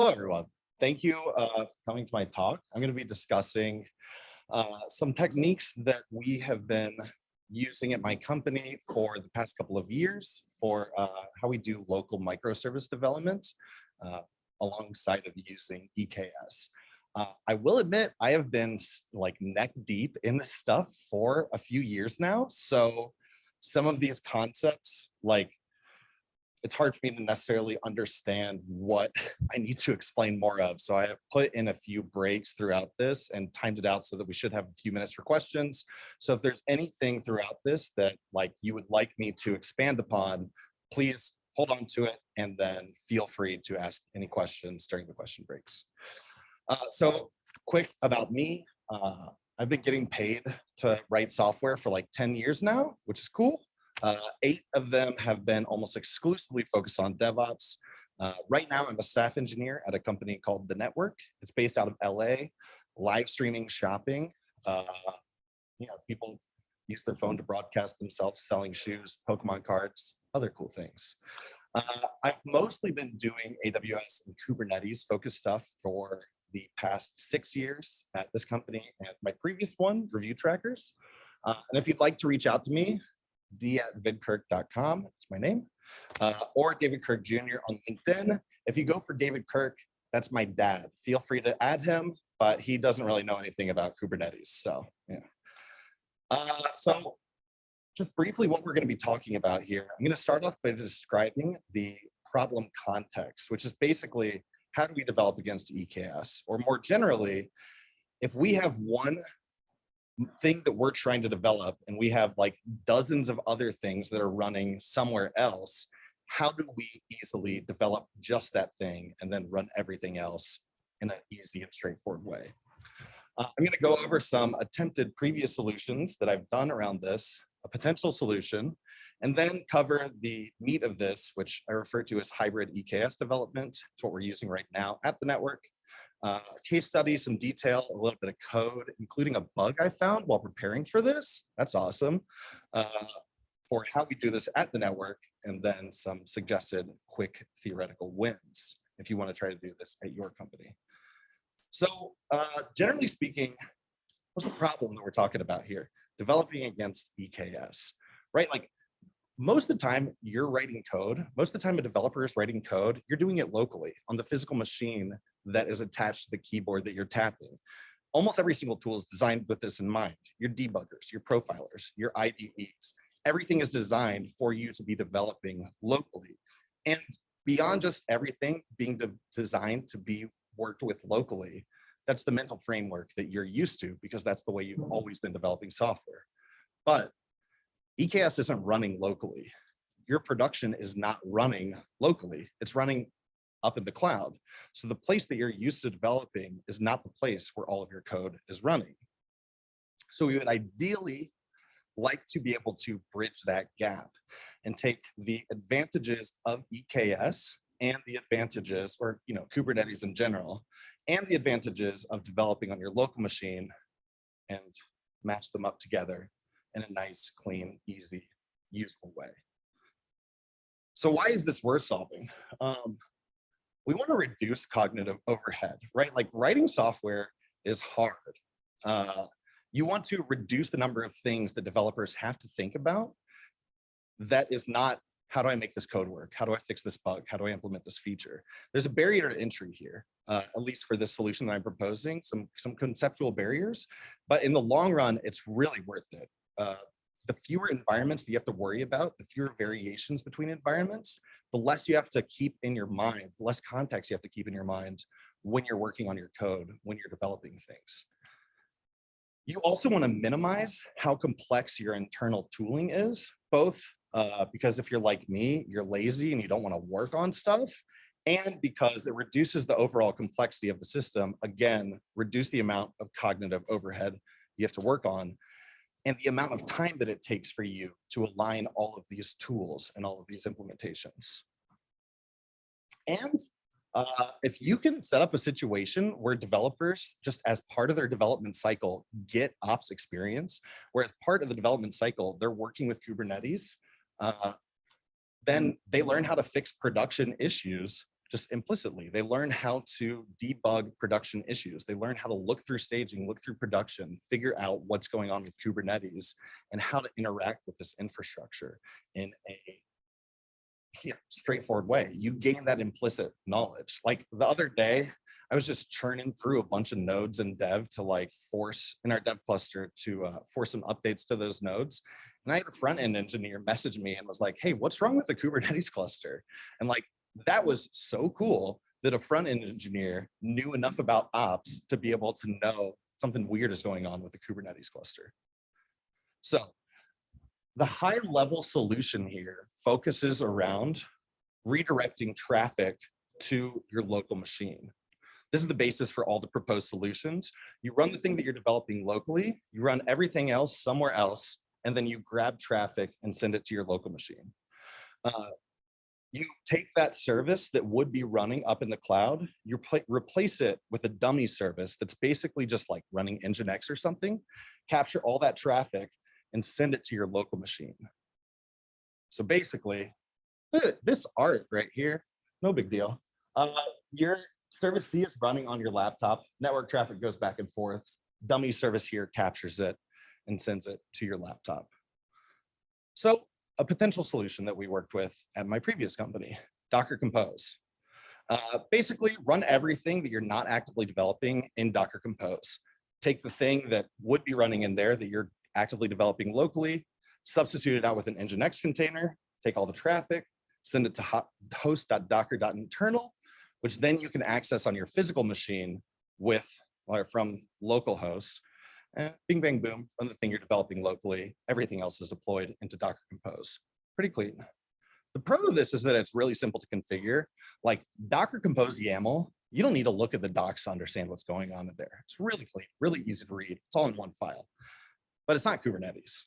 Hello, everyone. Thank you for coming to my talk. I'm going to be discussing some techniques that we have been using at my company for the past couple of years for how we do local microservice development alongside of using EKS. I will admit I have been like neck deep in this stuff for a few years now. So some of these concepts, like, it's hard for me to necessarily understand what I need to explain more of. So I have put in a few breaks throughout this and timed it out so that we should have a few minutes for questions. So if there's anything throughout this that like you would like me to expand upon, please hold on to it and then feel free to ask any questions during the question breaks. So quick about me. I've been getting paid to write software for like 10 years now, which is cool. 8 of them have been almost exclusively focused on DevOps. Right now, I'm a staff engineer at a company called The Network. It's based out of LA, live streaming shopping. People use their phone to broadcast themselves selling shoes, Pokemon cards, other cool things. I've mostly been doing AWS and Kubernetes focused stuff for the past 6 years at this company and my previous one, Review Trackers. And if you'd like to reach out to me, d@vidkirk.com, it's my name, or David Kirk Jr. on LinkedIn. If you go for David Kirk, that's my dad. Feel free to add him, but he doesn't really know anything about Kubernetes. So, yeah. So just briefly what we're going to be talking about here, I'm going to start off by describing the problem context, which is basically how do we develop against EKS? Or more generally, if we have one thing that we're trying to develop and we have like dozens of other things that are running somewhere else, how do we easily develop just that thing and then run everything else in an easy and straightforward way? I'm going to go over some attempted previous solutions that I've done around this, a potential solution, and then cover the meat of this, which I refer to as hybrid EKS development. It's what we're using right now at the network. Case study, some detail, a little bit of code, including a bug I found while preparing for this. That's awesome. For how we do this at the network, and then some suggested quick theoretical wins if you want to try to do this at your company. So generally speaking, what's the problem that we're talking about here? Developing against EKS, right? Like most of the time you're writing code, most of the time a developer is writing code, you're doing it locally on the physical machine that is attached to the keyboard that you're tapping. Almost every single tool is designed with this in mind. Your debuggers, your profilers, your IDEs, everything is designed for you to be developing locally. And beyond just everything being designed to be worked with locally, that's the mental framework that you're used to because that's the way you've always been developing software. But EKS isn't running locally. Your production is not running locally. It's running up in the cloud. So the place that you're used to developing is not the place where all of your code is running. So we would ideally like to be able to bridge that gap and take the advantages of EKS and the advantages, or Kubernetes in general, and the advantages of developing on your local machine and match them up together in a nice, clean, easy, useful way. So why is this worth solving? We want to reduce cognitive overhead, right? Like writing software is hard. You want to reduce the number of things that developers have to think about. That is not, how do I make this code work? How do I fix this bug? How do I implement this feature? There's a barrier to entry here, at least for this solution that I'm proposing, some conceptual barriers, but in the long run, it's really worth it. The fewer environments that you have to worry about, the fewer variations between environments, the less you have to keep in your mind, the less context you have to keep in your mind when you're working on your code, when you're developing things. You also want to minimize how complex your internal tooling is, both because if you're like me, you're lazy and you don't want to work on stuff, and because it reduces the overall complexity of the system. Again, reduce the amount of cognitive overhead you have to work on, and the amount of time that it takes for you to align all of these tools and all of these implementations. And if you can set up a situation where developers, just as part of their development cycle, get ops experience, where as part of the development cycle, they're working with Kubernetes, then they learn how to fix production issues just implicitly. They learn how to debug production issues. They learn how to look through staging, look through production, figure out what's going on with Kubernetes and how to interact with this infrastructure in a straightforward way. You gain that implicit knowledge. Like the other day, I was just churning through a bunch of nodes in dev to like force in our dev cluster to force some updates to those nodes. And I had a front end engineer message me and was like, hey, what's wrong with the Kubernetes cluster? And like, that was so cool that a front end engineer knew enough about ops to be able to know something weird is going on with the Kubernetes cluster. So the high level solution here focuses around redirecting traffic to your local machine. This is the basis for all the proposed solutions. You run the thing that you're developing locally, you run everything else somewhere else, and then you grab traffic and send it to your local machine. You take that service that would be running up in the cloud, you replace it with a dummy service that's basically just like running Nginx or something, capture all that traffic and send it to your local machine. So basically, this art right here, no big deal. Your service C is running on your laptop, network traffic goes back and forth, dummy service here captures it and sends it to your laptop. So a potential solution that we worked with at my previous company, Docker Compose. Basically run everything that you're not actively developing in Docker Compose. Take the thing that would be running in there that you're actively developing locally, substitute it out with an Nginx container, take all the traffic, send it to host.docker.internal, which then you can access on your physical machine with or from localhost. Bing, bang, boom, from the thing you're developing locally, everything else is deployed into Docker Compose. Pretty clean. The pro of this is that it's really simple to configure. Like Docker Compose YAML, you don't need to look at the docs to understand what's going on in there. It's really clean, really easy to read. It's all in one file, but it's not Kubernetes.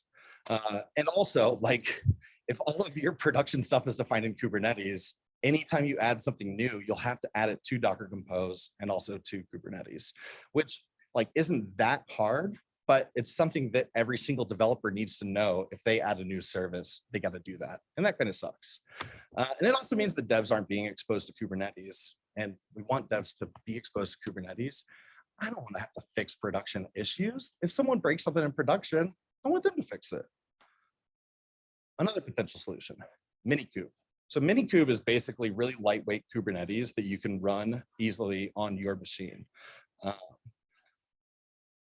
And also, like, if all of your production stuff is defined in Kubernetes, anytime you add something new, you'll have to add it to Docker Compose and also to Kubernetes, which like isn't that hard, but it's something that every single developer needs to know. If they add a new service, they got to do that. And that kind of sucks. And it also means that devs aren't being exposed to Kubernetes, and we want devs to be exposed to Kubernetes. I don't want to have to fix production issues. If someone breaks something in production, I want them to fix it. Another potential solution, Minikube. So Minikube is basically really lightweight Kubernetes that you can run easily on your machine.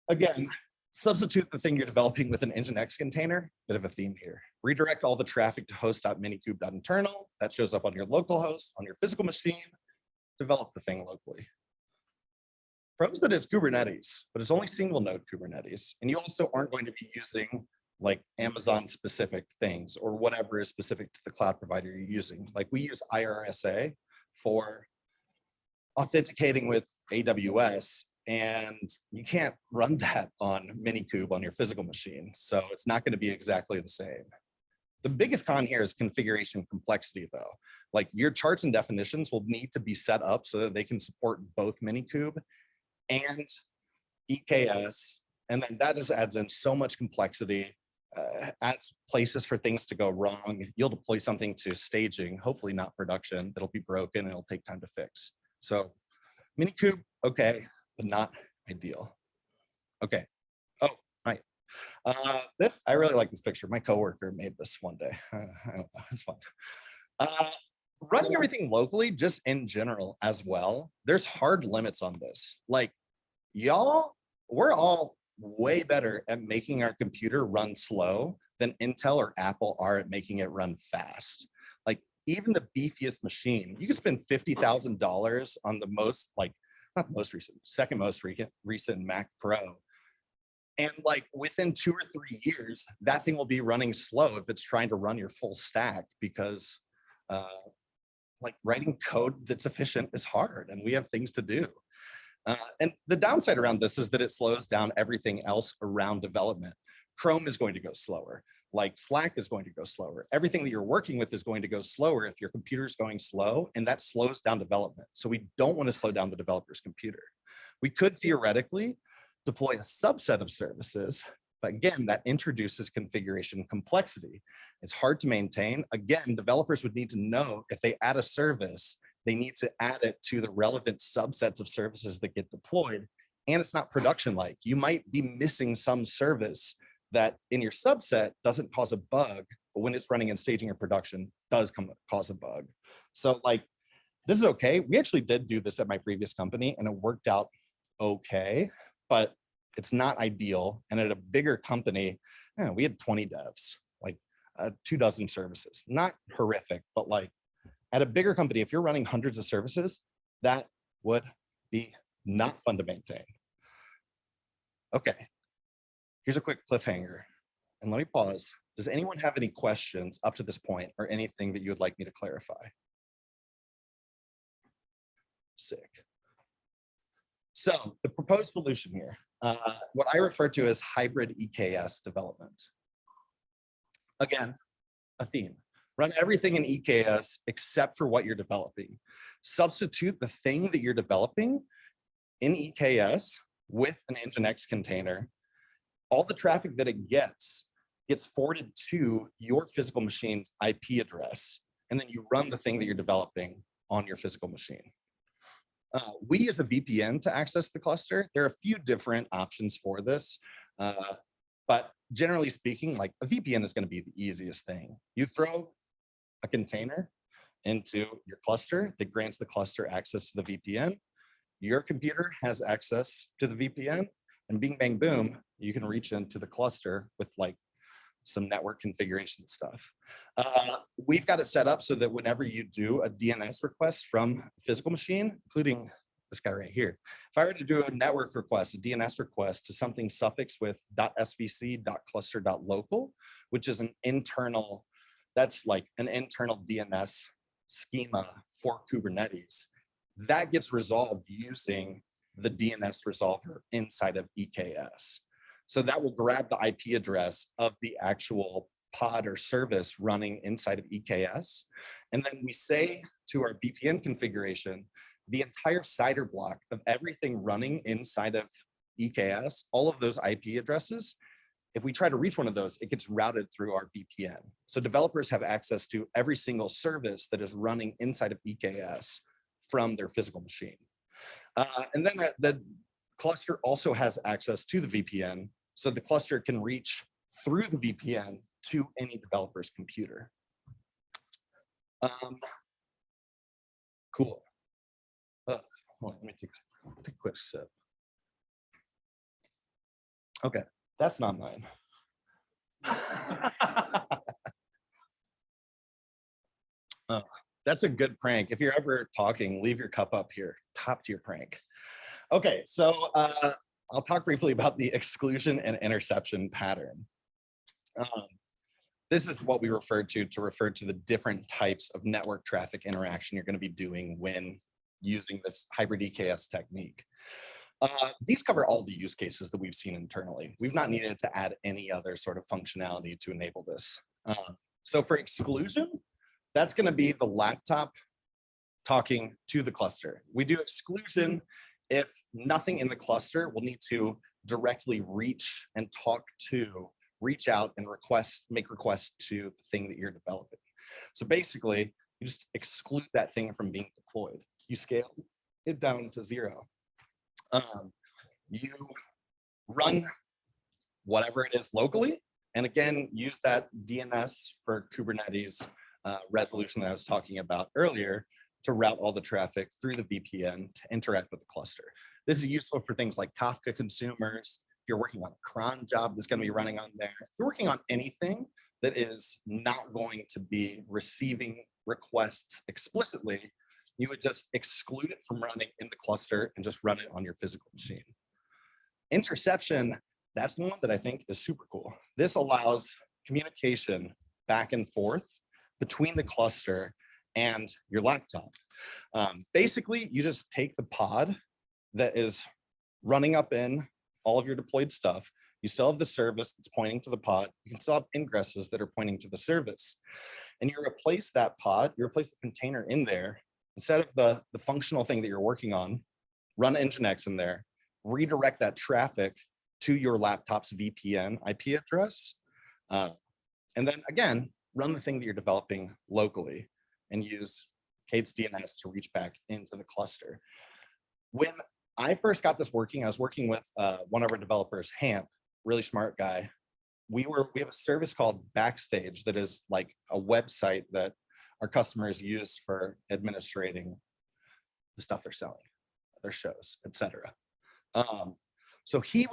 Again, substitute the thing you're developing with an Nginx container, bit of a theme here. Redirect all the traffic to host.minikube.internal. That shows up on your local host, on your physical machine. Develop the thing locally. Pros that it's Kubernetes, but it's only single node Kubernetes. And you also aren't going to be using like Amazon specific things or whatever is specific to the cloud provider you're using. Like we use IRSA for authenticating with AWS, and you can't run that on Minikube on your physical machine. So it's not going to be exactly the same. The biggest con here is configuration complexity though. Like your charts and definitions will need to be set up so that they can support both Minikube and EKS. And then that just adds in so much complexity, adds places for things to go wrong. You'll deploy something to staging, hopefully not production, that'll be broken and it'll take time to fix. So Minikube, okay, but not ideal. Okay. Oh, right. This, I really like this picture. My coworker made this one day. I don't know, it's fun. Running everything locally, just in general as well, there's hard limits on this. Like y'all, we're all way better at making our computer run slow than Intel or Apple are at making it run fast. Like even the beefiest machine, you can spend $50,000 on the most, like, not the most recent, second most recent Mac Pro. And like within 2 or 3 years, that thing will be running slow if it's trying to run your full stack, because like writing code that's efficient is hard and we have things to do. And the downside around this is that it slows down everything else around development. Chrome is going to go slower, like Slack is going to go slower. Everything that you're working with is going to go slower if your computer is going slow, and that slows down development. So we don't want to slow down the developer's computer. We could theoretically deploy a subset of services, but again, that introduces configuration complexity. It's hard to maintain. Again, developers would need to know if they add a service, they need to add it to the relevant subsets of services that get deployed. And it's not production-like. You might be missing some service that in your subset doesn't cause a bug, but when it's running in staging or production does cause a bug. So like, this is okay. We actually did do this at my previous company and it worked out okay, but it's not ideal. And at a bigger company, we had 20 devs, like 24 services, not horrific, but like at a bigger company, if you're running hundreds of services, that would be not fun to maintain. Okay, here's a quick cliffhanger. And let me pause. Does anyone have any questions up to this point or anything that you would like me to clarify? Sick. So the proposed solution here, what I refer to as hybrid EKS development. Again, a theme. Run everything in EKS except for what you're developing. Substitute the thing that you're developing in EKS with an Nginx container. All the traffic that it gets forwarded to your physical machine's IP address, and then you run the thing that you're developing on your physical machine. We use a VPN to access the cluster. There are a few different options for this, but generally speaking, like a VPN is going to be the easiest thing. You throw a container into your cluster that grants the cluster access to the VPN. Your computer has access to the VPN, and bing, bang, boom, you can reach into the cluster with like some network configuration stuff. We've got it set up so that whenever you do a DNS request from a physical machine, including this guy right here, if I were to do a network request, a DNS request to something suffixed with .svc.cluster.local, which is an internal, that's like an internal DNS schema for Kubernetes, that gets resolved using the DNS resolver inside of EKS. So that will grab the IP address of the actual pod or service running inside of EKS. And then we say to our VPN configuration, the entire CIDR block of everything running inside of EKS, all of those IP addresses, if we try to reach one of those, it gets routed through our VPN. So developers have access to every single service that is running inside of EKS from their physical machine. And then the cluster also has access to the VPN. So the cluster can reach through the VPN to any developer's computer. Cool. Hold on, let me take a quick sip. Okay, that's not mine. That's a good prank. If you're ever talking, leave your cup up here. Top tier prank. Okay, so I'll talk briefly about the exclusion and interception pattern. This is what we refer to refer to the different types of network traffic interaction you're going to be doing when using this hybrid EKS technique. These cover all the use cases that we've seen internally. We've not needed to add any other sort of functionality to enable this. So for exclusion, that's going to be the laptop talking to the cluster. We do exclusion if nothing in the cluster will need to directly reach and reach out and make requests to the thing that you're developing. So basically, you just exclude that thing from being deployed. You scale it down to 0. You run whatever it is locally, and again, use that DNS for Kubernetes resolution that I was talking about earlier to route all the traffic through the VPN to interact with the cluster. This is useful for things like Kafka consumers. If you're working on a cron job that's going to be running on there, if you're working on anything that is not going to be receiving requests explicitly, you would just exclude it from running in the cluster and just run it on your physical machine. Interception, that's the one that I think is super cool. This allows communication back and forth between the cluster and your laptop. Basically, you just take the pod that is running up in all of your deployed stuff. You still have the service that's pointing to the pod. You can still have ingresses that are pointing to the service. And you replace that pod, you replace the container in there. Instead of the functional thing that you're working on, run Nginx in there, redirect that traffic to your laptop's VPN IP address. And then again, run the thing that you're developing locally and use Kate's DNS to reach back into the cluster. When I first got this working, I was working with one of our developers, Hamp, really smart guy. We have a service called Backstage that is like a website that our customers use for administrating the stuff they're selling, their shows, etc. So he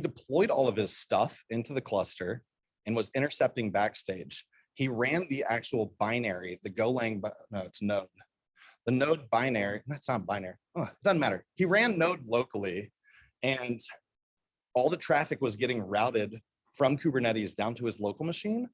deployed all of his stuff into the cluster and was intercepting Backstage. He ran the actual binary, the Golang, no, it's node. The node binary, that's not binary, it doesn't matter. He ran node locally and all the traffic was getting routed from Kubernetes down to his local machine.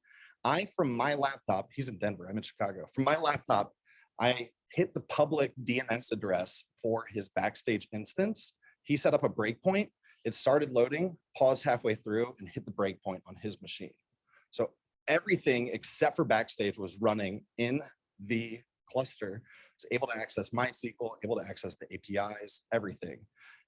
From my laptop, he's in Denver, I'm in Chicago. From my laptop, I hit the public DNS address for his Backstage instance. He set up a breakpoint. It started loading, paused halfway through, and hit the breakpoint on his machine. So everything except for Backstage was running in the cluster. It's able to access MySQL, able to access the APIs, everything.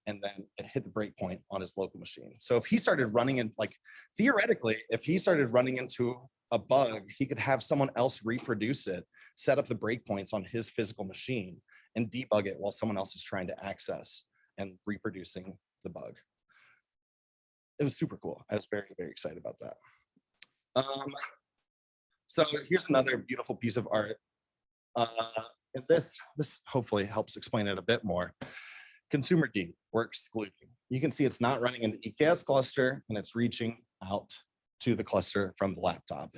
And then it hit the breakpoint on his local machine. So if he started running in, like, theoretically, if he started running into a bug, he could have someone else reproduce it, set up the breakpoints on his physical machine, and debug it while someone else is trying to access and reproducing the bug. It was super cool. I was very, very excited about that. So here's another beautiful piece of art. And this hopefully helps explain it a bit more. Consumer D, or excluding. You can see it's not running in the EKS cluster and it's reaching out to the cluster from the laptop.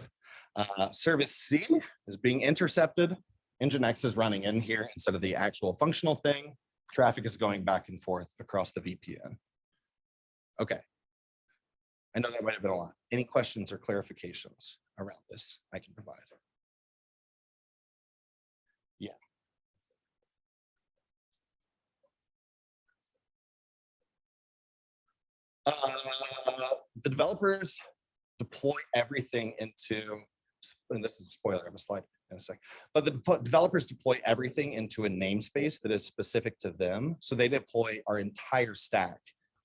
Service C is being intercepted. Nginx is running in here instead of the actual functional thing. Traffic is going back and forth across the VPN. Okay. I know that might have been a lot. Any questions or clarifications around this I can provide? Yeah. The developers deploy everything into, and this is a spoiler, I have a slide in a sec, but the developers deploy everything into a namespace that is specific to them. So they deploy our entire stack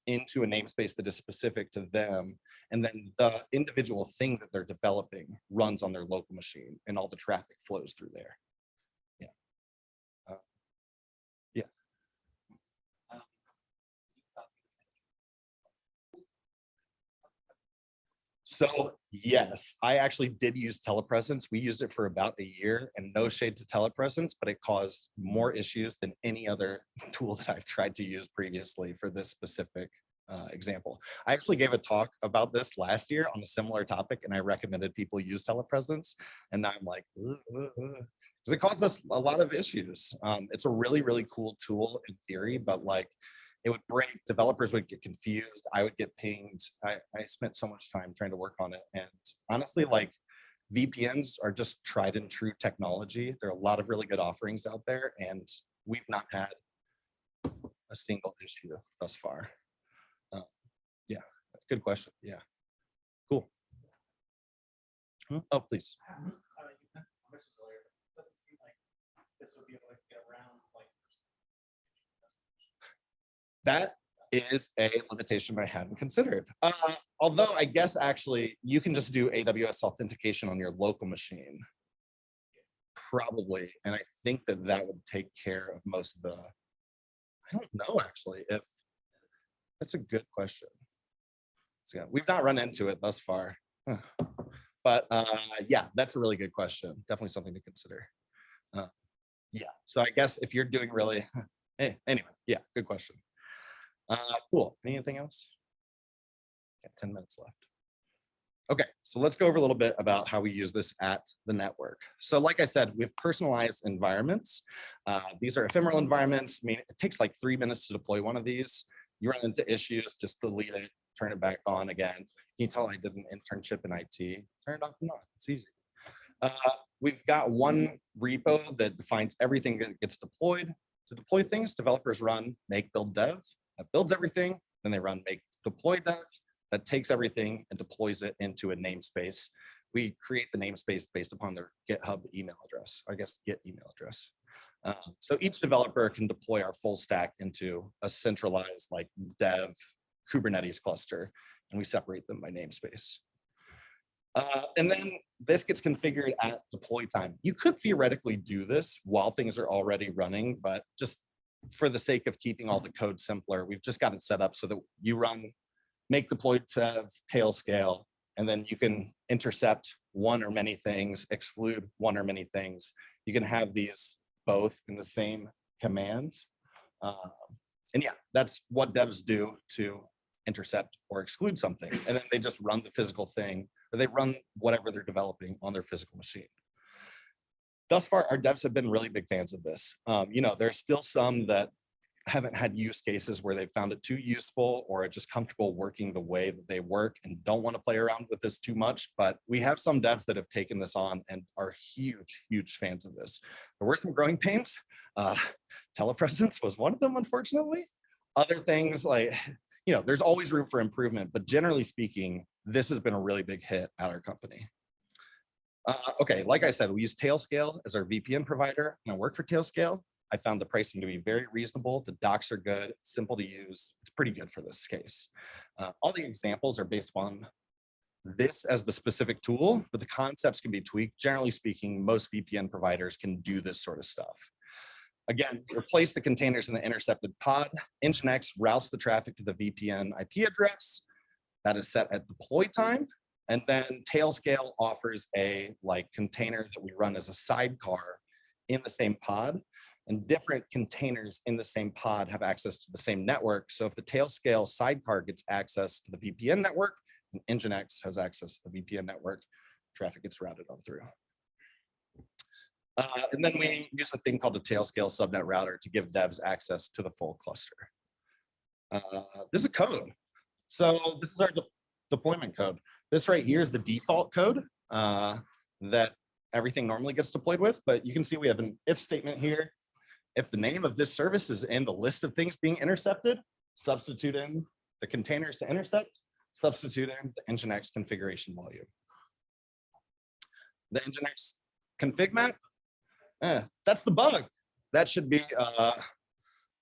into a namespace that is specific to them. And then the individual thing that they're developing runs on their local machine and all the traffic flows through there. Yeah. Yeah. So yes, I actually did use telepresence. We used it for about a year, and no shade to telepresence, but it caused more issues than any other tool that I've tried to use previously for this specific example. I actually gave a talk about this last year on a similar topic, and I recommended people use telepresence. And now I'm like, because it caused us a lot of issues. It's a really, really cool tool in theory, but like, it would break, developers would get confused, I would get pinged. I spent so much time trying to work on it. And honestly, like, VPNs are just tried and true technology. There are a lot of really good offerings out there, and we've not had a single issue thus far. Yeah, good question. Yeah, cool. Oh, please. That is a limitation I hadn't considered. Although I guess actually you can just do AWS authentication on your local machine. Probably. And I think that that would take care of most of the, I don't know actually, if that's a good question. So we've not run into it thus far. But yeah, that's a really good question. Definitely something to consider. Yeah, so I guess if you're doing really, hey, anyway, yeah, good question. Cool. Anything else? Got 10 minutes left. Okay, so let's go over a little bit about how we use this at the network. So like I said, we have personalized environments. These are ephemeral environments. I mean, it takes like 3 minutes to deploy one of these. You run into issues, just delete it, turn it back on again. Can you tell I did an internship in IT? Turn it off and on, it's easy. We've got one repo that defines everything that gets deployed. To deploy things, developers run make build dev. That builds everything. Then they run make deploy dev. That takes everything and deploys it into a namespace. We create the namespace based upon their GitHub email address, I guess Git email address. So each developer can deploy our full stack into a centralized like dev Kubernetes cluster, and we separate them by namespace. And then this gets configured at deploy time. You could theoretically do this while things are already running, but just for the sake of keeping all the code simpler, we've just got it set up so that you run make deploy to tail scale, and then you can intercept one or many things, exclude one or many things. You can have these both in the same command. And yeah, that's what devs do to intercept or exclude something. And then they just run the physical thing, or they run whatever they're developing on their physical machine. Thus far, our devs have been really big fans of this. There's still some that haven't had use cases where they found it too useful or are just comfortable working the way that they work and don't want to play around with this too much. But we have some devs that have taken this on and are huge fans of this. There were some growing pains. Telepresence was one of them, unfortunately. Other things like, there's always room for improvement, but generally speaking, this has been a really big hit at our company. Okay, like I said, we use Tailscale as our VPN provider, and I work for Tailscale. I found the pricing to be very reasonable. The docs are good, it's simple to use. It's pretty good for this case. All the examples are based on this as the specific tool, but the concepts can be tweaked. Generally speaking, most VPN providers can do this sort of stuff. Again, replace the containers in the intercepted pod. Nginx routes the traffic to the VPN IP address. That is set at deploy time. And then Tailscale offers a container that we run as a sidecar in the same pod. And different containers in the same pod have access to the same network. So if the Tailscale sidecar gets access to the VPN network, and Nginx has access to the VPN network, traffic gets routed on through. And then we use a thing called a Tailscale subnet router to give devs access to the full cluster. This is code. So this is our deployment code. This right here is the default code that everything normally gets deployed with, but you can see we have an if statement here. If the name of this service is in the list of things being intercepted, substitute in the containers to intercept, substitute in the Nginx configuration volume. The Nginx config map, that's the bug. That should be,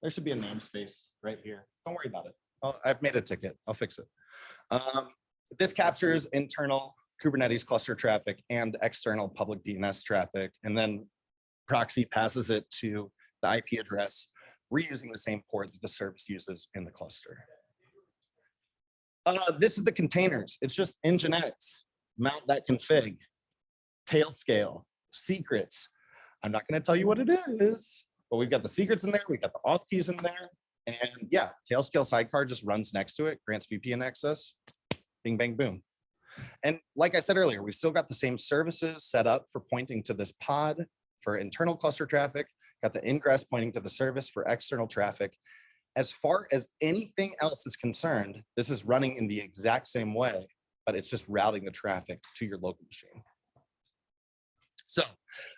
there should be a namespace right here. Don't worry about it. I've made a ticket, I'll fix it. This captures internal Kubernetes cluster traffic and external public DNS traffic, and then proxy passes it to the IP address, reusing the same port that the service uses in the cluster. This is the containers. It's just Nginx, mount that config, Tailscale, secrets. I'm not going to tell you what it is, but we've got the secrets in there. We've got the auth keys in there. And yeah, Tailscale sidecar just runs next to it, grants VPN access, bing, bang, boom. And like I said earlier, we've still got the same services set up for pointing to this pod for internal cluster traffic, got the ingress pointing to the service for external traffic. As far as anything else is concerned, this is running in the exact same way, but it's just routing the traffic to your local machine. So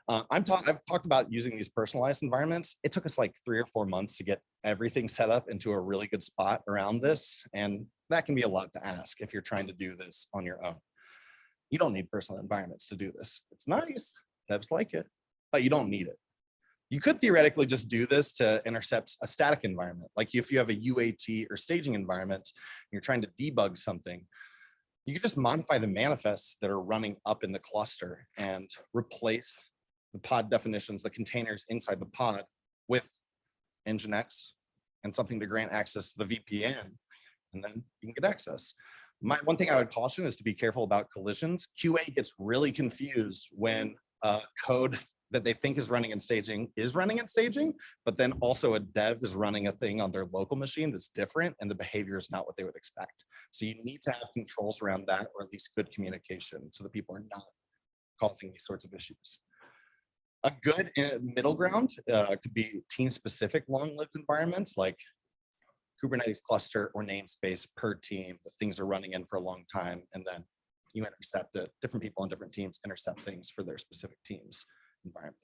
I've talked about using these personalized environments. It took us like 3 or 4 months to get everything set up into a really good spot around this. And that can be a lot to ask if you're trying to do this on your own. You don't need personal environments to do this. It's nice, devs like it, but you don't need it. You could theoretically just do this to intercept a static environment. Like if you have a UAT or staging environment, and you're trying to debug something, you could just modify the manifests that are running up in the cluster and replace the pod definitions, the containers inside the pod, with Nginx and something to grant access to the VPN, and then you can get access. One thing I would caution is to be careful about collisions. QA gets really confused when code that they think is running in staging, but then also a dev is running a thing on their local machine that's different, and the behavior is not what they would expect. So you need to have controls around that, or at least good communication, so that people are not causing these sorts of issues. A good middle ground could be team-specific long-lived environments, like Kubernetes cluster or namespace per team that things are running in for a long time, and then you intercept it. Different people on different teams intercept things for their specific teams environment.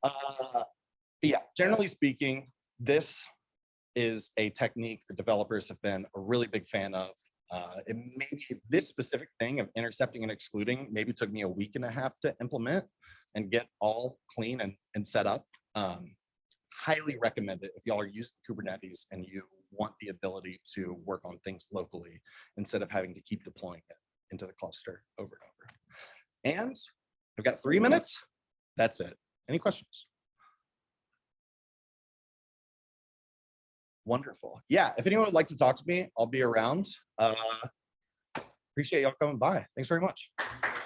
But yeah, generally speaking, this is a technique that developers have been a really big fan of. It maybe this specific thing of intercepting and excluding maybe took me a week and a half to implement and get all clean and set up. Highly recommend it if y'all are using Kubernetes and you want the ability to work on things locally instead of having to keep deploying it. into the cluster over and over. And I've got 3 minutes. That's it. Any questions? Wonderful. Yeah, if anyone would like to talk to me, I'll be around. Appreciate y'all coming by. Thanks very much.